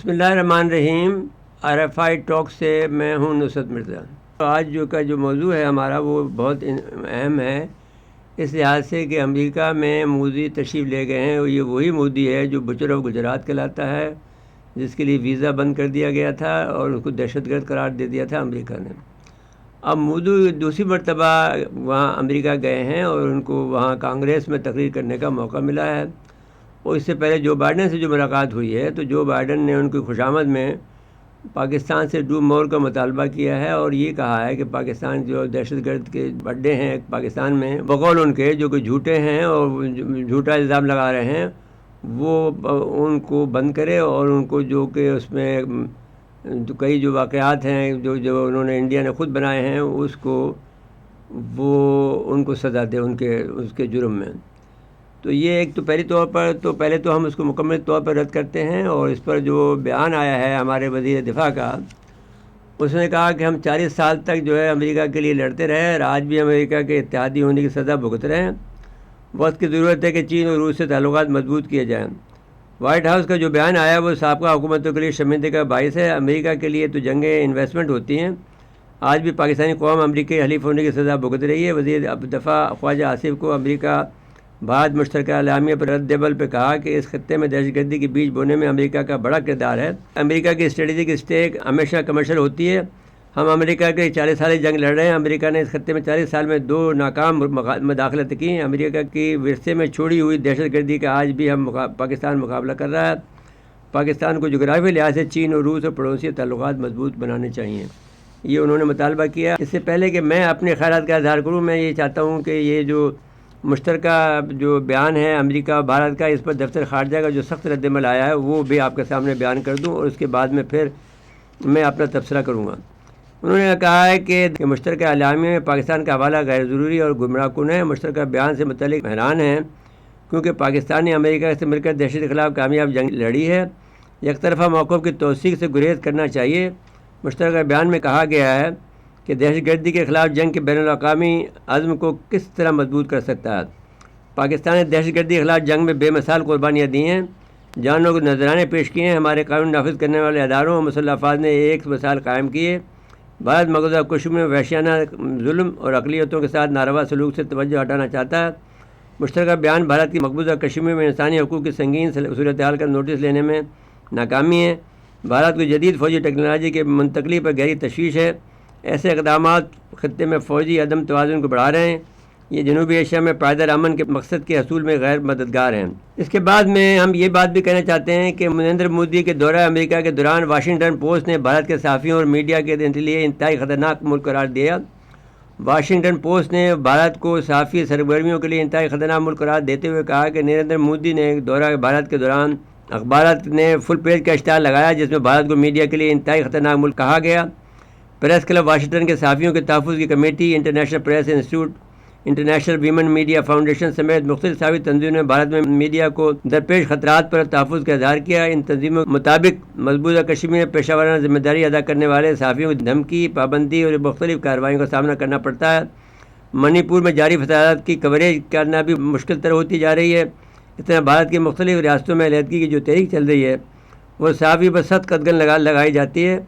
بسم اللہ الرحمن الرحیم۔ RFI ٹاک سے میں ہوں نصرت مرزا۔ آج جو موضوع ہے ہمارا وہ بہت اہم ہے، اس لحاظ سے کہ امریکہ میں مودی تشریف لے گئے ہیں، اور یہ وہی مودی ہے جو بچر آف گجرات کہلاتا ہے، جس کے لیے ویزا بند کر دیا گیا تھا اور اس کو دہشت گرد قرار دے دیا تھا امریکہ نے۔ اب مودی دوسری مرتبہ وہاں امریکہ گئے ہیں اور ان کو وہاں کانگریس میں تقریر کرنے کا موقع ملا ہے، اور اس سے پہلے جو بائیڈن سے جو ملاقات ہوئی ہے تو جو بائیڈن نے ان کی خوشامد میں پاکستان سے ڈو مور کا مطالبہ کیا ہے، اور یہ کہا ہے کہ پاکستان جو دہشت گرد کے اڈے ہیں پاکستان میں، بقول ان کے جو کہ جھوٹے ہیں اور جھوٹا الزام لگا رہے ہیں، وہ ان کو بند کرے، اور ان کو جو کہ اس میں کئی جو واقعات ہیں جو انہوں نے انڈیا نے خود بنائے ہیں، اس کو وہ ان کو سزا دے اس کے جرم میں۔ تو یہ ایک تو پہلے تو ہم اس کو مکمل طور پر رد کرتے ہیں، اور اس پر جو بیان آیا ہے ہمارے وزیر دفاع کا، اس نے کہا کہ ہم 40 سال تک جو ہے امریکہ کے لیے لڑتے رہے، اور آج بھی امریکہ کے اتحادی ہونے کی سزا بھگت رہے ہیں۔ وقت کی ضرورت ہے کہ چین اور روس سے تعلقات مضبوط کیے جائیں۔ وائٹ ہاؤس کا جو بیان آیا وہ سابقہ حکومتوں کے لیے شرمندگی کا باعث ہے۔ امریکہ کے لیے تو جنگیں انویسٹمنٹ ہوتی ہیں، آج بھی پاکستانی قوم امریکی حلیف ہونے کی سزا بھگت رہی ہے۔ وزیر دفاع خواجہ آصف کو امریکہ بھارت مشترکہ اعلامیہ پر رد عمل پہ کہا کہ اس خطے میں دہشت گردی کے بیج بونے میں امریکہ کا بڑا کردار ہے۔ امریکہ کی اسٹریٹجک اسٹیک ہمیشہ کمرشل ہوتی ہے۔ ہم امریکہ کے 40 سالی جنگ لڑ رہے ہیں۔ امریکہ نے اس خطے میں 40 سال میں 2 ناکام مداخلت کی۔ امریکہ کی ورثے میں چھوڑی ہوئی دہشت گردی کا آج بھی پاکستان مقابلہ کر رہا ہے۔ پاکستان کو جغرافیائی لحاظ سے چین اور روس اور پڑوسی تعلقات مضبوط بنانے چاہیے، یہ انہوں نے مطالبہ کیا۔ اس سے پہلے کہ میں اپنے خیالات کا اظہار کروں، میں یہ چاہتا ہوں کہ یہ جو مشترکہ جو بیان ہے امریکہ اور بھارت کا، اس پر دفتر خارجہ کا جو سخت رد عمل آیا ہے وہ بھی آپ کے سامنے بیان کر دوں، اور اس کے بعد میں پھر میں اپنا تبصرہ کروں گا۔ انہوں نے کہا ہے کہ مشترکہ اعلامیہ میں پاکستان کا حوالہ غیر ضروری اور گمراہ کن ہے۔ مشترکہ بیان سے متعلق حیران ہیں کیونکہ پاکستان نے امریکہ سے مل کر دہشت کے خلاف کامیاب جنگ لڑی ہے۔ یک طرفہ موقف کی توثیق سے گریز کرنا چاہیے۔ مشترکہ بیان میں کہا گیا ہے کہ دہشت گردی کے خلاف جنگ کے بین الاقوامی عزم کو کس طرح مضبوط کر سکتا ہے۔ پاکستان نے دہشت گردی کے خلاف جنگ میں بے مثال قربانیاں دی ہیں، جانوں کو نذرانے پیش کیے ہیں۔ ہمارے قانون نافذ کرنے والے اداروں اور مسلح افواج نے ایک مثال قائم کی ہے۔ بھارت مقبوضہ کشمیر میں وحشیانہ ظلم اور اقلیتوں کے ساتھ ناروا سلوک سے توجہ ہٹانا چاہتا ہے۔ مشترکہ بیان بھارت کی مقبوضہ کشمیر میں انسانی حقوق کی سنگین صورتحال کا نوٹس لینے میں ناکامی ہے۔ بھارت کو جدید فوجی ٹیکنالوجی کے منتقلی پر گہری تشویش ہے۔ ایسے اقدامات خطے میں فوجی عدم توازن کو بڑھا رہے ہیں، یہ جنوبی ایشیا میں پائیدار امن کے مقصد کے حصول میں غیر مددگار ہیں۔ اس کے بعد میں ہم یہ بات بھی کہنا چاہتے ہیں کہ نریندر مودی کے دورہ امریکہ کے دوران واشنگٹن پوسٹ نے بھارت کے صحافیوں اور میڈیا کے لیے انتہائی خطرناک ملک قرار دیا۔ واشنگٹن پوسٹ نے بھارت کو صحافی سرگرمیوں کے لیے انتہائی خطرناک ملک قرار دیتے ہوئے کہا کہ نریندر مودی نے دورہ بھارت کے دوران اخبارات نے فل پیج کا اشتہار لگایا جس میں بھارت کو میڈیا کے لیے انتہائی خطرناک ملک کہا گیا۔ پریس کلب واشنگٹن کے صحافیوں کے تحفظ کی committee, international press institute, international women media foundation سمیت مختلف صحافی تنظیموں نے بھارت میں میڈیا کو درپیش خطرات پر تحفظ کا اظہار کیا۔ ان تنظیموں کے مطابق مقبوضہ کشمیر میں پیشہ ورانہ ذمہ داری ادا کرنے والے صحافیوں کو دھمکی، پابندی اور مختلف کارروائیوں کا سامنا کرنا پڑتا ہے۔ منی پور میں جاری فسادات کی کوریج کرنا بھی مشکل تر ہوتی جا رہی ہے۔ اس طرح بھارت کی مختلف ریاستوں میں علیحدگی کی جو تحریک چل رہی ہے وہ صحافی پر سخت قدغن لگائی جاتی ہے۔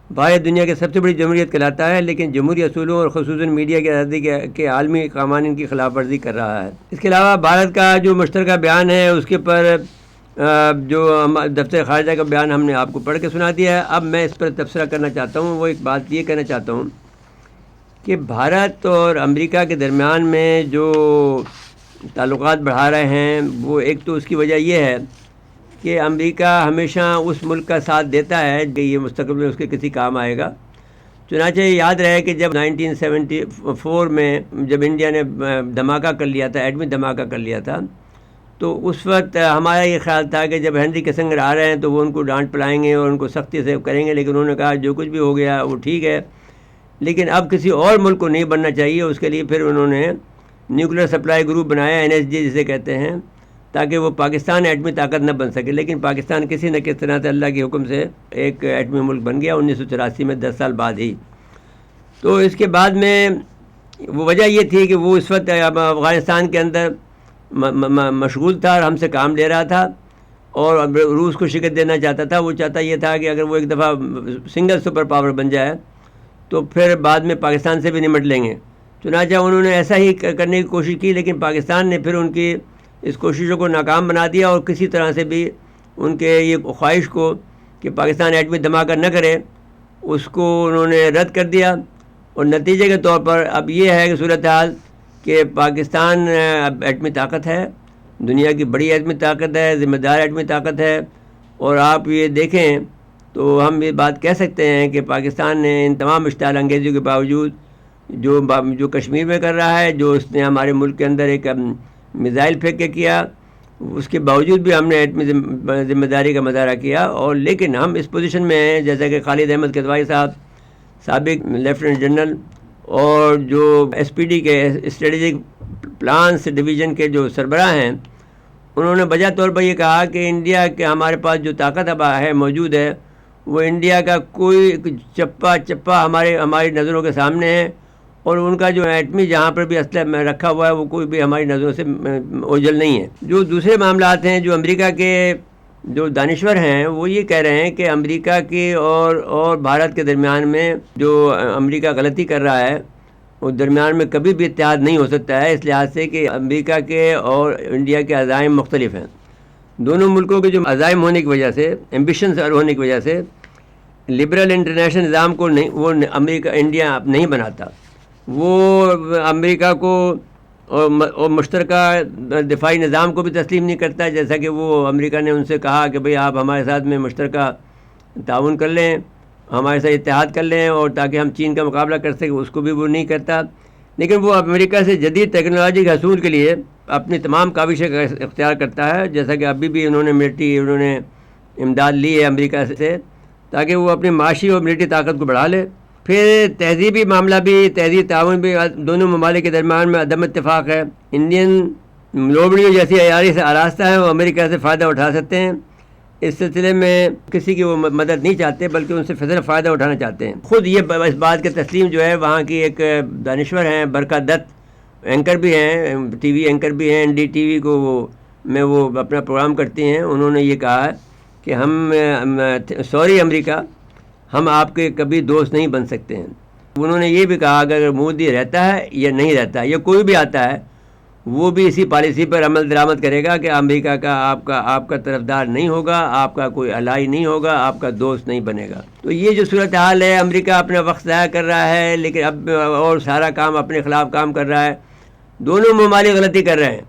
بھارت دنیا کی سب سے بڑی جمہوریت کہلاتا ہے، لیکن جمہوری اصولوں اور خصوصاً میڈیا کی آزادی کے عالمی قوانین کی خلاف ورزی کر رہا ہے۔ اس کے علاوہ بھارت کا جو مشترکہ بیان ہے اس کے پر جو دفتر خارجہ کا بیان ہم نے آپ کو پڑھ کے سنا دیا ہے۔ اب میں اس پر تبصرہ کرنا چاہتا ہوں، وہ ایک بات یہ کہنا چاہتا ہوں کہ بھارت اور امریکہ کے درمیان میں جو تعلقات بڑھا رہے ہیں وہ ایک تو اس کی وجہ یہ ہے کہ امریکہ ہمیشہ اس ملک کا ساتھ دیتا ہے کہ یہ مستقبل میں اس کے کسی کام آئے گا۔ چنانچہ یاد رہے کہ جب 1974 میں جب انڈیا نے دھماکہ کر لیا تھا، ایٹمی دھماکہ کر لیا تھا، تو اس وقت ہمارا یہ خیال تھا کہ جب ہنری کسنگر آ رہے ہیں تو وہ ان کو ڈانٹ پلائیں گے اور ان کو سختی سے کریں گے، لیکن انہوں نے کہا جو کچھ بھی ہو گیا وہ ٹھیک ہے، لیکن اب کسی اور ملک کو نہیں بننا چاہیے۔ اس کے لیے پھر انہوں نے نیوکلیر سپلائی گروپ بنایا، NSG جسے کہتے ہیں، تاکہ وہ پاکستان ایٹمی طاقت نہ بن سکے، لیکن پاکستان کسی نہ کسی طرح سے اللہ کے حکم سے ایک ایٹمی ملک بن گیا 1984 میں، 10 سال بعد ہی۔ تو اس کے بعد میں وہ وجہ یہ تھی کہ وہ اس وقت افغانستان کے اندر مشغول تھا اور ہم سے کام لے رہا تھا، اور روس کو شکست دینا چاہتا تھا. وہ چاہتا یہ تھا کہ اگر وہ ایک دفعہ سنگل سپر پاور بن جائے تو پھر بعد میں پاکستان سے بھی نمٹ لیں گے. چنانچہ انہوں نے ایسا ہی کرنے کی کوشش کی، لیکن پاکستان نے پھر ان کی اس کوششوں کو ناکام بنا دیا، اور کسی طرح سے بھی ان کے یہ خواہش کو کہ پاکستان ایٹمی دھماکہ نہ کرے اس کو انہوں نے رد کر دیا. اور نتیجے کے طور پر اب یہ ہے کہ صورتحال کہ پاکستان اب ایٹمی طاقت ہے، دنیا کی بڑی ایٹمی طاقت ہے، ذمہ دار ایٹمی طاقت ہے. اور آپ یہ دیکھیں تو ہم یہ بات کہہ سکتے ہیں کہ پاکستان نے ان تمام اشتعال انگیزیوں کے باوجود جو کشمیر میں کر رہا ہے، جو اس نے ہمارے ملک کے اندر ایک میزائل پھینک کے کیا، اس کے باوجود بھی ہم نے ایٹمی ذمہ داری کا مظاہرہ کیا. اور لیکن ہم اس پوزیشن میں ہیں جیسا کہ خالد احمد کدوایی صاحب، سابق لیفٹیننٹ جنرل، اور جو ایس پی ڈی کے اسٹریٹجک پلانس ڈویژن کے جو سربراہ ہیں، انہوں نے بجا طور پر یہ کہا کہ انڈیا کے ہمارے پاس جو طاقت اب ہے موجود ہے، وہ انڈیا کا کوئی چپا ہماری نظروں کے سامنے ہے، اور ان کا جو ایٹمی جہاں پر بھی اسلحہ میں رکھا ہوا ہے وہ کوئی بھی ہماری نظروں سے اوجھل نہیں ہے. جو دوسرے معاملات ہیں، جو امریکہ کے جو دانشور ہیں وہ یہ کہہ رہے ہیں کہ امریکہ کے اور بھارت کے درمیان میں جو امریکہ غلطی کر رہا ہے وہ درمیان میں کبھی بھی اتحاد نہیں ہو سکتا ہے، اس لحاظ سے کہ امریکہ کے اور انڈیا کے عزائم مختلف ہیں. دونوں ملکوں کے جو عزائم ہونے کی وجہ سے، ایمبیشنز ہونے کی وجہ سے، لبرل انٹرنیشنل نظام کو نہیں، وہ انڈیا نہیں بناتا. وہ امریکہ کو اور مشترکہ دفاعی نظام کو بھی تسلیم نہیں کرتا، جیسا کہ وہ امریکہ نے ان سے کہا کہ بھئی آپ ہمارے ساتھ میں مشترکہ تعاون کر لیں، ہمارے ساتھ اتحاد کر لیں، اور تاکہ ہم چین کا مقابلہ کر سکیں، اس کو بھی وہ نہیں کرتا. لیکن وہ امریکہ سے جدید ٹیکنالوجی کے حصول کے لیے اپنی تمام کاوشیں اختیار کرتا ہے، جیسا کہ ابھی بھی انہوں نے امداد لی ہے امریکہ سے، تاکہ وہ اپنی معاشی اور ملٹری طاقت کو بڑھا لے. پھر تہذیبی معاملہ بھی، تہذیبی تعاون بھی دونوں ممالک کے درمیان میں عدم اتفاق ہے. انڈین لوبڑیوں جیسی عیاری سے آراستہ ہیں، وہ امریکہ سے فائدہ اٹھا سکتے ہیں. اس سلسلے میں کسی کی وہ مدد نہیں چاہتے، بلکہ ان سے فائدہ اٹھانا چاہتے ہیں. خود یہ اس بات کے تسلیم جو ہے وہاں کی ایک دانشور ہیں برکا دت، اینکر بھی ہیں، ٹی وی اینکر بھی ہیں، ND TV کو وہ اپنا پروگرام کرتی ہیں. انہوں نے یہ کہا کہ سوری امریکہ، ہم آپ کے کبھی دوست نہیں بن سکتے ہیں. انہوں نے یہ بھی کہا کہ اگر مودی رہتا ہے یا نہیں رہتا ہے یا کوئی بھی آتا ہے، وہ بھی اسی پالیسی پر عمل درآمد کرے گا کہ امریکہ کا آپ کا طرفدار نہیں ہوگا، آپ کا کوئی الائی نہیں ہوگا، آپ کا دوست نہیں بنے گا. تو یہ جو صورتحال ہے، امریکہ اپنا وقت ضائع کر رہا ہے، لیکن اب اور سارا کام اپنے خلاف کام کر رہا ہے. دونوں ممالک غلطی کر رہے ہیں،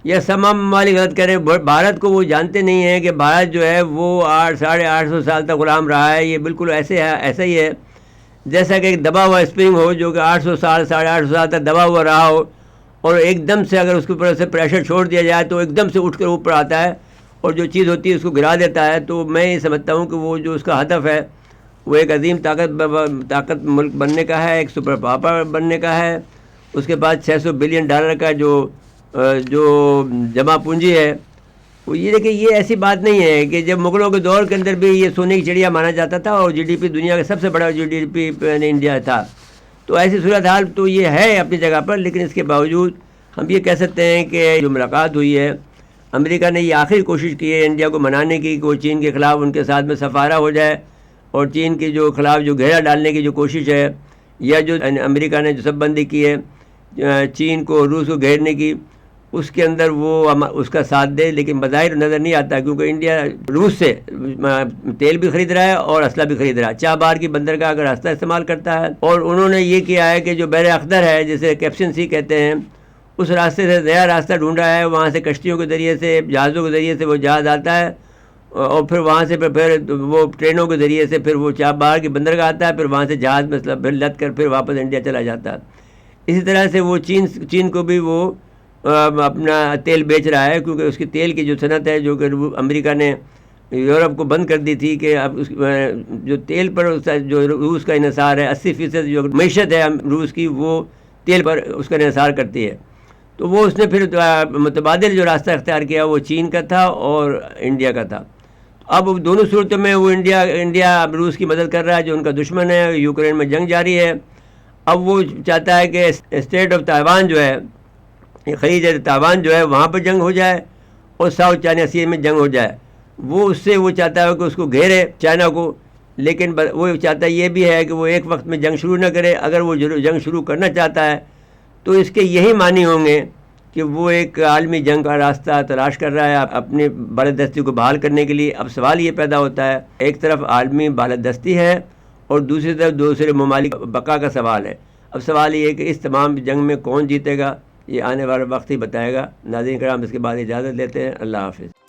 یہ تمام ممالک غلط کر رہے ہیں. بھارت کو وہ جانتے نہیں ہیں کہ بھارت جو ہے وہ 800-850 سال تک غلام رہا ہے. یہ بالکل ایسا ہی ہے جیسا کہ ایک دبا ہوا اسپرنگ ہو جو کہ 800 سال 850 سال تک دبا ہوا رہا ہو، اور ایک دم سے اگر اس کے اوپر سے پریشر چھوڑ دیا جائے تو ایک دم سے اٹھ کر اوپر آتا ہے اور جو چیز ہوتی ہے اس کو گرا دیتا ہے. تو میں یہ سمجھتا ہوں کہ وہ جو اس کا ہدف ہے وہ ایک عظیم طاقت ملک بننے کا ہے، ایک سپر پاور بننے کا ہے. اس کے بعد $600 بلین کا جو جمع پونجی ہے، وہ یہ دیکھیں، یہ ایسی بات نہیں ہے کہ جب مغلوں کے دور کے اندر بھی یہ سونے کی چڑیا مانا جاتا تھا اور GDP دنیا کا سب سے بڑا GDP انڈیا تھا. تو ایسی صورتحال تو یہ ہے اپنی جگہ پر، لیکن اس کے باوجود ہم یہ کہہ سکتے ہیں کہ جو ملاقات ہوئی ہے، امریکہ نے یہ آخری کوشش کی ہے انڈیا کو منانے کی کہ وہ چین کے خلاف ان کے ساتھ میں سفارہ ہو جائے، اور چین کے جو خلاف جو گھیرا ڈالنے کی جو کوشش ہے، یا جو امریکہ نے جو سب بندی کی ہے چین کو، روس کو گھیرنے کی، اس کے اندر وہ اس کا ساتھ دے. لیکن بظاہر نظر نہیں آتا، کیونکہ انڈیا روس سے تیل بھی خرید رہا ہے اور اسلحہ بھی خرید رہا ہے. چابہار کی بندرگاہ کا راستہ استعمال کرتا ہے، اور انہوں نے یہ کیا ہے کہ جو بحر اخضر ہے جسے کیپشن سی کہتے ہیں، اس راستے سے نیا راستہ ڈھونڈا ہے. وہاں سے کشتیوں کے ذریعے سے، جہازوں کے ذریعے سے وہ جہاز آتا ہے، اور پھر وہاں سے پھر وہ ٹرینوں کے ذریعے سے پھر وہ چابہار کی بندرگاہ آتا ہے، پھر وہاں سے جہاز میں پھر لد کر پھر واپس انڈیا چلا جاتا ہے. اسی طرح سے وہ چین کو بھی وہ اپنا تیل بیچ رہا ہے، کیونکہ اس کی تیل کی جو صنعت ہے جو کہ امریکہ نے یورپ کو بند کر دی تھی، کہ اب جو تیل پر جو روس کا انحصار ہے، 80% جو معیشت ہے روس کی وہ تیل پر اس کا انحصار کرتی ہے. تو وہ اس نے پھر متبادل جو راستہ اختیار کیا وہ چین کا تھا اور انڈیا کا تھا. اب دونوں صورتوں میں وہ انڈیا اب روس کی مدد کر رہا ہے جو ان کا دشمن ہے. یوکرین میں جنگ جاری ہے. اب وہ چاہتا ہے کہ اسٹیٹ آف تائیوان جو ہے، خلیج تائیوان جو ہے، وہاں پر جنگ ہو جائے اور ساؤتھ چائنا سی میں جنگ ہو جائے. وہ اس سے وہ چاہتا ہے کہ اس کو گھیرے چائنا کو، لیکن وہ چاہتا یہ بھی ہے کہ وہ ایک وقت میں جنگ شروع نہ کرے۔ اگر وہ جنگ شروع کرنا چاہتا ہے تو اس کے یہی معنی ہوں گے کہ وہ ایک عالمی جنگ کا راستہ تلاش کر رہا ہے اپنی بالادستی کو بحال کرنے کے لیے۔ اب سوال یہ پیدا ہوتا ہے، ایک طرف عالمی بالادستی ہے اور دوسری طرف دوسرے ممالک بقا کا سوال ہے۔ اب سوال یہ ہے کہ اس تمام جنگ میں کون جیتے گا، یہ آنے والا وقت ہی بتائے گا۔ ناظرین کرام، اس کے بعد اجازت لیتے ہیں۔ اللہ حافظ۔